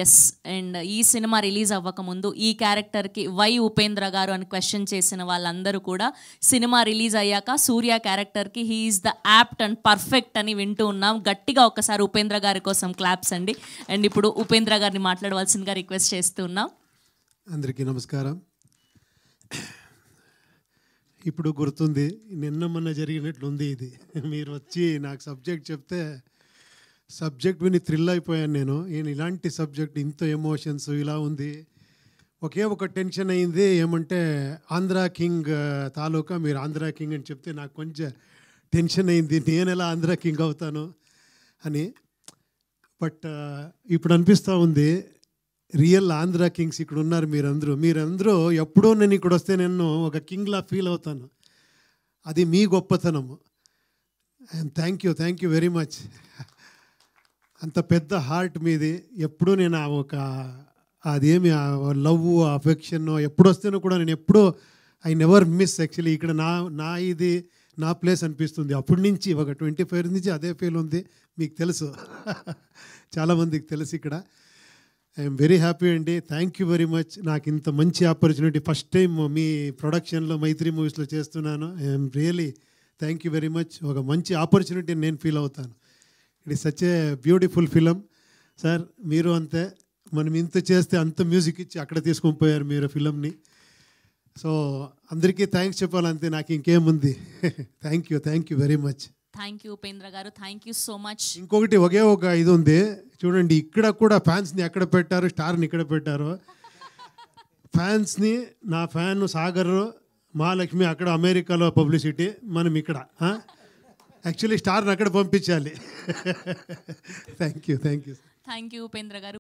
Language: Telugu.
ఎస్. అండ్ ఈ సినిమా రిలీజ్ అవ్వకముందు ఈ క్యారెక్టర్కి వై ఉపేంద్ర గారు అని క్వశ్చన్ చేసిన వాళ్ళందరూ కూడా సినిమా రిలీజ్ అయ్యాక సూర్య క్యారెక్టర్కి he is the apt and perfect అని వింటూ ఉన్నాం. గట్టిగా ఒకసారి ఉపేంద్ర గారి కోసం క్లాప్స్ అండి. అండ్ ఇప్పుడు ఉపేంద్ర గారిని మాట్లాడవలసిందిగా రిక్వెస్ట్ చేస్తూ ఉన్నాం. అందరికీ నమస్కారం. ఇప్పుడు గుర్తుంది, నిన్న మొన్న జరిగినట్లుంది ఇది. మీరు వచ్చి నాకు సబ్జెక్ట్ చెప్తే సబ్జెక్ట్ విని థ్రిల్ అయిపోయాను. నేను ఇలాంటి సబ్జెక్ట్, ఇంత ఎమోషన్స్ ఇలా ఉంది. ఒకే ఒక టెన్షన్ అయింది, ఏమంటే ఆంధ్రా కింగ్ తాలూకా, మీరు ఆంధ్రా కింగ్ అని చెప్తే నాకు కొంచెం టెన్షన్ అయింది, నేను ఎలా ఆంధ్రా కింగ్ అవుతాను అని. బట్ ఇప్పుడు అనిపిస్తూ ఉంది, రియల్ ఆంధ్రా కింగ్స్ ఇక్కడ ఉన్నారు మీరందరూ. ఎప్పుడో నేను ఇక్కడ వస్తే నేను ఒక కింగ్లా ఫీల్ అవుతాను. అది మీ గొప్పతనము. Thank you very much. అంత పెద్ద హార్ట్ మీది. ఎప్పుడూ నేను ఒక అదేమి లవ్ అఫెక్షన్ ఎప్పుడు వస్తేనో కూడా నేను ఎప్పుడూ ఐ నెవర్ మిస్. యాక్చువల్లీ ఇక్కడ నా ప్లేస్ అనిపిస్తుంది. అప్పటి నుంచి ఒక 25 నుంచి అదే ఫీల్ ఉంది. మీకు తెలుసు, చాలామందికి తెలుసు. ఇక్కడ ఐఎమ్ వెరీ హ్యాపీ అండి. Thank you very much. నాకు ఇంత మంచి ఆపర్చునిటీ ఫస్ట్ టైం మీ ప్రొడక్షన్లో మైత్రి మూవీస్లో చేస్తున్నాను. I'm really thank you very much. ఒక మంచి ఆపర్చునిటీ నేను ఫీల్ అవుతాను. It is such a beautiful film. Sir మీరు అంతే, మనం ఇంత చేస్తే అంత మ్యూజిక్ ఇచ్చి అక్కడ తీసుకొని పోయారు మీరు ఫిలంని. సో అందరికీ థ్యాంక్స్ చెప్పాలంతే, నాకు ఇంకేముంది. Thank you very much. Thank you Upendra గారు, థ్యాంక్ యూ సో మచ్. ఇంకొకటి ఒకే ఒక ఇది ఉంది చూడండి, ఇక్కడ కూడా ఫ్యాన్స్ని ఎక్కడ పెట్టారు, స్టార్ని ఇక్కడ పెట్టారు. ఫ్యాన్స్ని, నా ఫ్యాన్ సాగర్, మహాలక్ష్మి అక్కడ అమెరికాలో పబ్లిసిటీ, మనం ఇక్కడ. యాక్చువల్లీ స్టార్ని అక్కడ పంపించాలి. థ్యాంక్ యూ ఉపేంద్ర గారు.